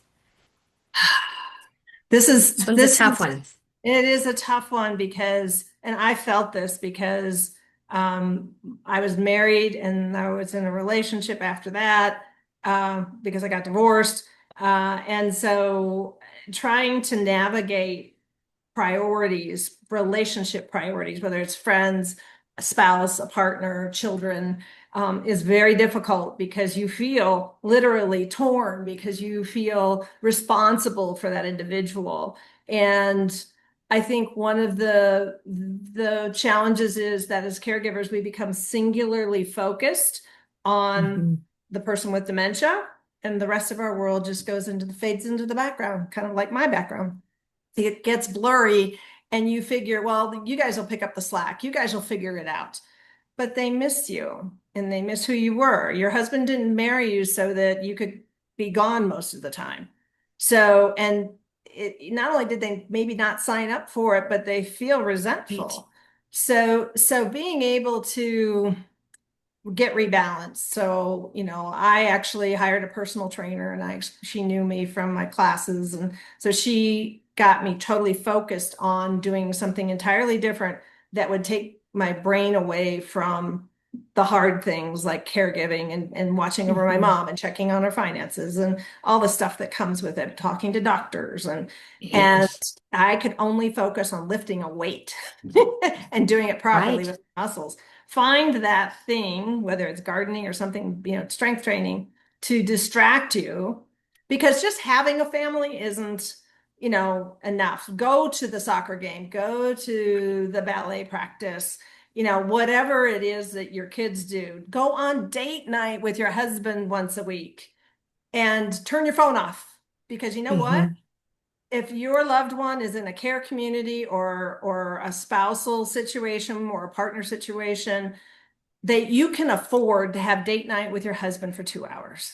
This is This one's a this tough is one. it is a tough one because, and I felt this because I was married and I was in a relationship after that because I got divorced. And so trying to navigate priorities, relationship priorities, whether it's friends, a spouse, a partner, children, is very difficult because you feel literally torn because you feel responsible for that individual. And I think one of the challenges is that as caregivers, we become singularly focused on Mhm. the person with dementia, and the rest of our world just fades into the background, kind of like my background. It gets blurry and you figure, well, you guys will pick up the slack. You guys will figure it out. But they miss you and they miss who you were. Your husband didn't marry you so that you could be gone most of the time. So, and not only did they maybe not sign up for it, but they feel Right. resentful. So being able to get rebalanced. So, I actually hired a personal trainer and she knew me from my classes. And so she got me totally focused on doing something entirely different that would take my brain away from the hard things like caregiving and watching over my Mhm. mom and checking on her finances and all the stuff that comes with it, talking to doctors and Yes. I could only focus on lifting a weight and doing it properly Right. with muscles. Find that thing, whether it's gardening or something, strength training to distract you because just having a family isn't, enough. Go to the soccer game, go to the ballet practice, whatever it is that your kids do. Go on date night with your husband once a week and turn your phone off because you know what? Hmm. If your loved one is in a care community or a spousal situation or a partner situation, you can afford to have date night with your husband for 2 hours.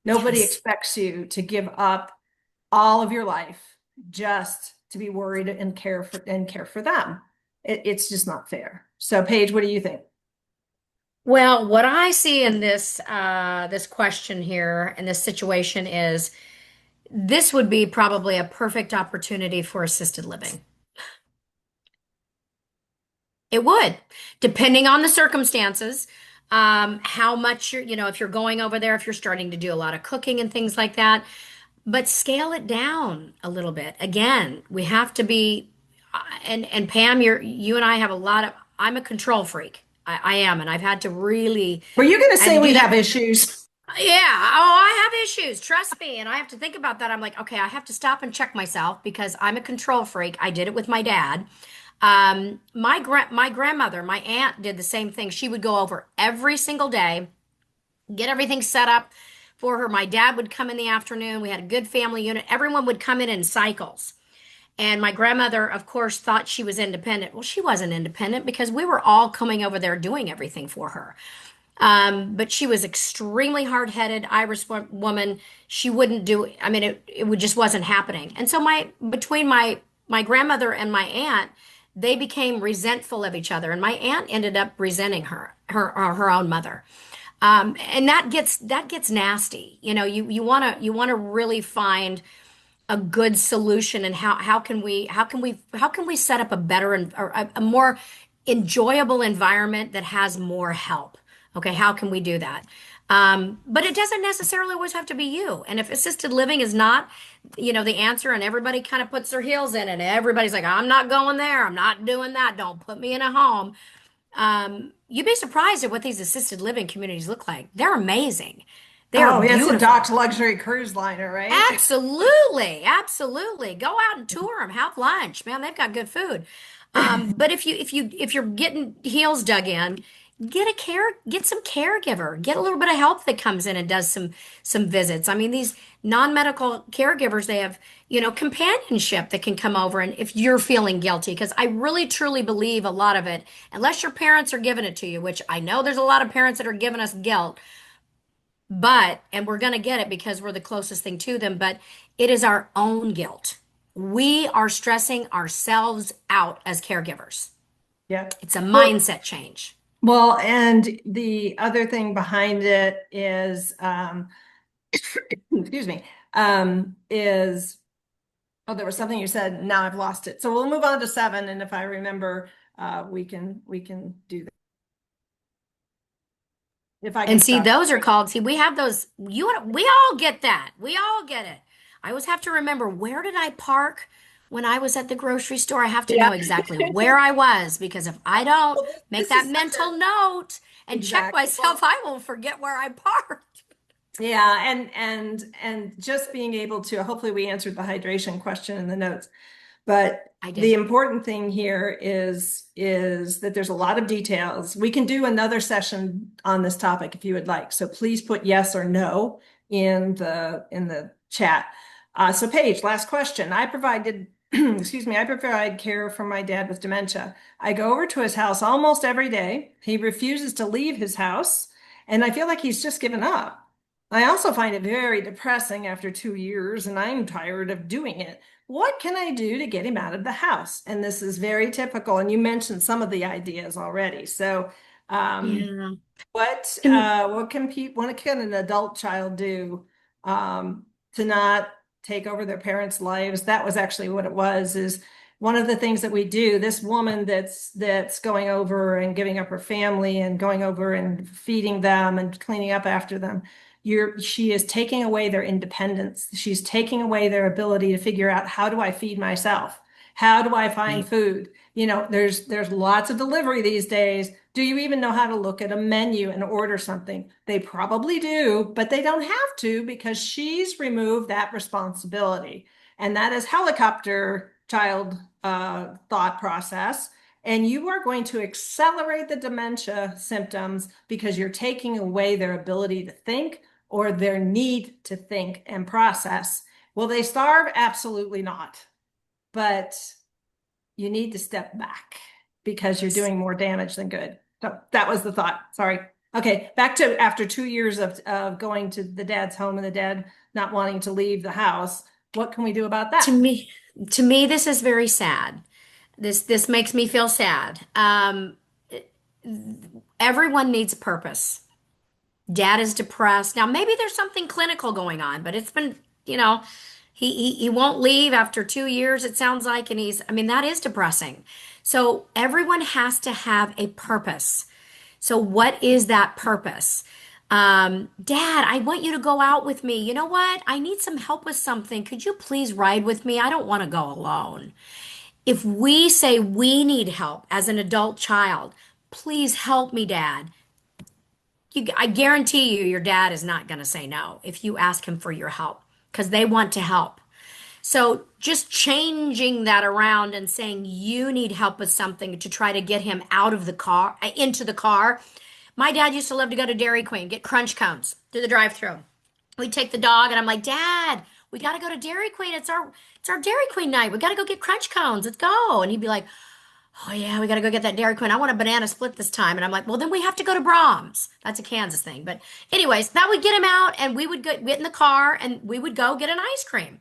Nobody Yes. expects you to give up all of your life just to be worried and care for them. It's just not fair. So, Paige, what do you think? Well, what I see in this question here in this situation is this would be probably a perfect opportunity for assisted living. It would, depending on the circumstances, how much if you're going over there, if you're starting to do a lot of cooking and things like that, but scale it down a little bit. Again, we have to be, and Pam, you and I have a lot of, I'm a control freak. I am, and I've had to really, Were you going to I had say to do we that. have issues? Yeah. Oh, I have issues. Trust me. And I have to think about that. I'm like, okay, I have to stop and check myself because I'm a control freak. I did it with my dad. My grandmother, my aunt did the same thing. She would go over every single day, get everything set up for her. My dad would come in the afternoon. We had a good family unit. Everyone would come in cycles. And my grandmother, of course, thought she was independent. Well, she wasn't independent because we were all coming over there doing everything for her. But she was extremely hard-headed woman. She wouldn't do, I mean, it would just wasn't happening. And so between my grandmother and my aunt, they became resentful of each other. And my aunt ended up resenting her own mother. And that gets nasty. You want to really find a good solution and how can we set up a better and or a more enjoyable environment that has more help. Okay, how can we do that? But it doesn't necessarily always have to be you. And if assisted living is not the answer, and everybody kind of puts their heels in and everybody's like, I'm not going there, I'm not doing that, don't put me in a home. You'd be surprised at what these assisted living communities look like. They're amazing. They are Oh, it's a Doc's beautiful. luxury cruise liner, right? Absolutely, absolutely. Go out and tour them. Have lunch, man. They've got good food. But if you're getting heels dug in, get some caregiver. Get a little bit of help that comes in and does some visits. I mean, these non-medical caregivers, they have companionship that can come over, and if you're feeling guilty, because I really truly believe a lot of it, unless your parents are giving it to you, which I know there's a lot of parents that are giving us guilt. And we're going to get it because we're the closest thing to them, but it is our own guilt. We are stressing ourselves out as caregivers. Yeah. It's a Well, mindset change. and the other thing behind it is, excuse me, is, oh, there was something you said. Now I've lost it. So we'll move on to seven, and if I remember, we can do that. If I can And see, stop. those are called, see, we have those, we all get that. We all get it. I always have to remember, where did I park when I was at the grocery store? I have to Yeah. know exactly where I was because if I don't Well, make this that is such mental a note and check exactly. myself, Well, I will forget where I parked. yeah, and just being able to, hopefully we answered the hydration question in the notes. But I the did. important thing here is that there's a lot of details. We can do another session on this topic if you would like. So please put yes or no in the chat. So Paige, last question. I provided, excuse me, I provide care for my dad with dementia. I go over to his house almost every day. He refuses to leave his house, and I feel like he's just given up. I also find it very depressing after 2 years, and I'm tired of doing it. What can I do to get him out of the house? And this is very typical. And you mentioned some of the ideas already. So, um, Yeah. what To, what can an adult child do to not take over their parents' lives? That was actually what it was. Is one of the things that we do. This woman that's going over and giving up her family and going over and feeding them and cleaning up after them. She is taking away their independence. She's taking away their ability to figure out, how do I feed myself? How do I find food? There's lots of delivery these days. Do you even know how to look at a menu and order something? They probably do, but they don't have to because she's removed that responsibility. And that is helicopter child thought process. And you are going to accelerate the dementia symptoms because you're taking away their ability to think or their need to think and process. Will they starve? Absolutely not. But you need to step back because you're yes. doing more damage than good. So that was the thought. Sorry. Okay, back to after 2 years of going to the dad's home and the dad not wanting to leave the house. What can we do about To that? me, to me, this is very sad. This makes me feel sad. Everyone needs purpose. Dad is depressed. Now, maybe there's something clinical going on, but it's been, you know, he won't leave after 2 years, it sounds like, and I mean, that is depressing. So everyone has to have a purpose. So what is that purpose? Dad, I want you to go out with me. You know what? I need some help with something. Could you please ride with me? I don't want to go alone. If we say we need help as an adult child, please help me, Dad. I guarantee you, your dad is not going to say no if you ask him for your help because they want to help. So just changing that around and saying you need help with something to try to get him out of the car, into the car. My dad used to love to go to Dairy Queen, get crunch cones through the drive-through. We'd take the dog, and I'm like, Dad, we got to go to Dairy Queen. It's our Dairy Queen night. We got to go get crunch cones. Let's go. And he'd be like, oh yeah, we got to go get that Dairy Queen. I want a banana split this time. And I'm like, well, then we have to go to Brahms. That's a Kansas thing. But anyways, that would get him out, and we would get in the car and we would go get an ice cream.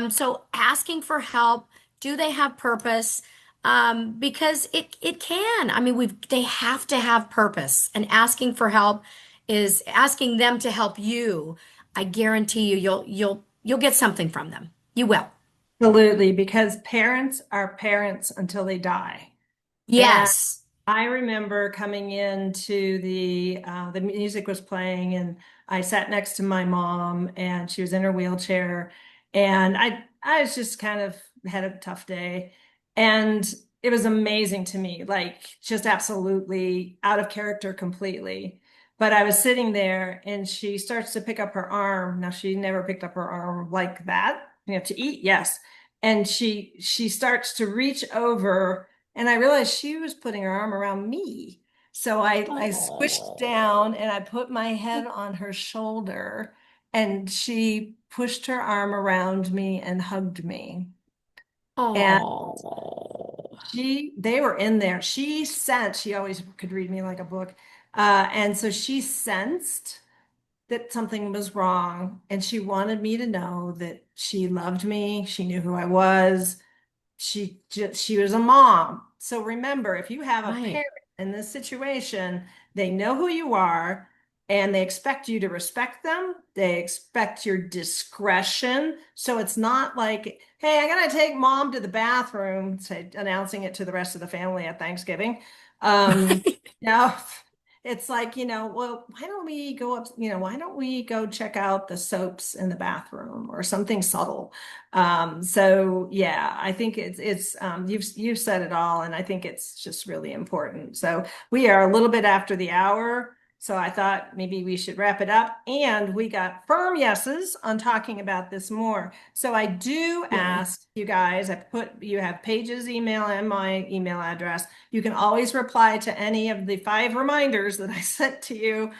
So asking for help, do they have purpose? Because it can. I mean, they have to have purpose, and asking for help is asking them to help you. I guarantee you, you'll get something from them. You will. Absolutely, because parents are parents until they die. And Yes. I remember coming into the music was playing, and I sat next to my mom, and she was in her wheelchair, and I was just kind of had a tough day, and it was amazing to me, like just absolutely out of character completely. But I was sitting there, and she starts to pick up her arm. Now she never picked up her arm like that. You have to eat, yes. And she starts to reach over, and I realized she was putting her arm around me. So I squished down and I put my head on her shoulder, and she pushed her arm around me and hugged me. And Oh. they were in there. She always could read me like a book. And so she sensed that something was wrong, and she wanted me to know that she loved me. She knew who I was. She was a mom. So remember, if you have a Right. parent in this situation, they know who you are, and they expect you to respect them. They expect your discretion. So it's not like, hey, I gotta take mom to the bathroom, say announcing it to the rest of the family at Thanksgiving. No, it's like, well, why don't we go up, why don't we go check out the soaps in the bathroom or something subtle? So yeah, I think you've said it all, and I think it's just really important. So we are a little bit after the hour, so I thought maybe we should wrap it up. And we got firm yeses on talking about this more. So I do Yay. ask you guys, you have Paige's email and my email address. You can always reply to any of the 5 reminders that I sent to you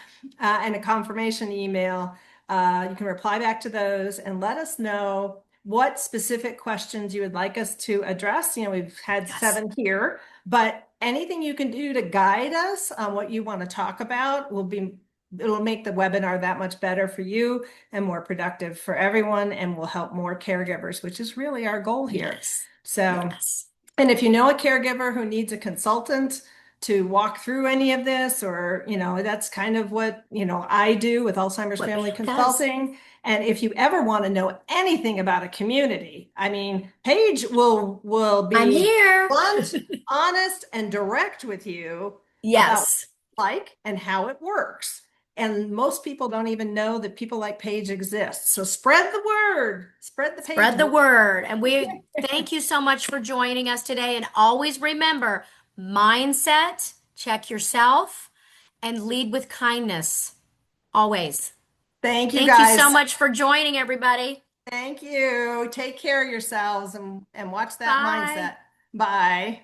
and a confirmation email. You can reply back to those and let us know what specific questions you would like us to address. We've had Yes. 7 here, but anything you can do to guide us on what you want to talk about it'll make the webinar that much better for you and more productive for everyone, and will help more caregivers, which is really our goal here. Yes. So, Yes. and if you know a caregiver who needs a consultant to walk through any of this, or, that's kind of what, I do with Alzheimer's What Family Pam does. Consulting. And if you ever want to know anything about a community, I mean, Paige will I'm be here. blunt, honest, and direct with you about what Yes. it's like and how it works. And most people don't even know that people like Paige exist. So spread the word, spread the Paige Spread the word. word. And we thank you so much for joining us today. And always remember, mindset, check yourself, and lead with kindness. Always. Thank you Thank you so guys. much for joining, everybody. Thank you. Take care of yourselves, and watch that Bye. mindset. Bye.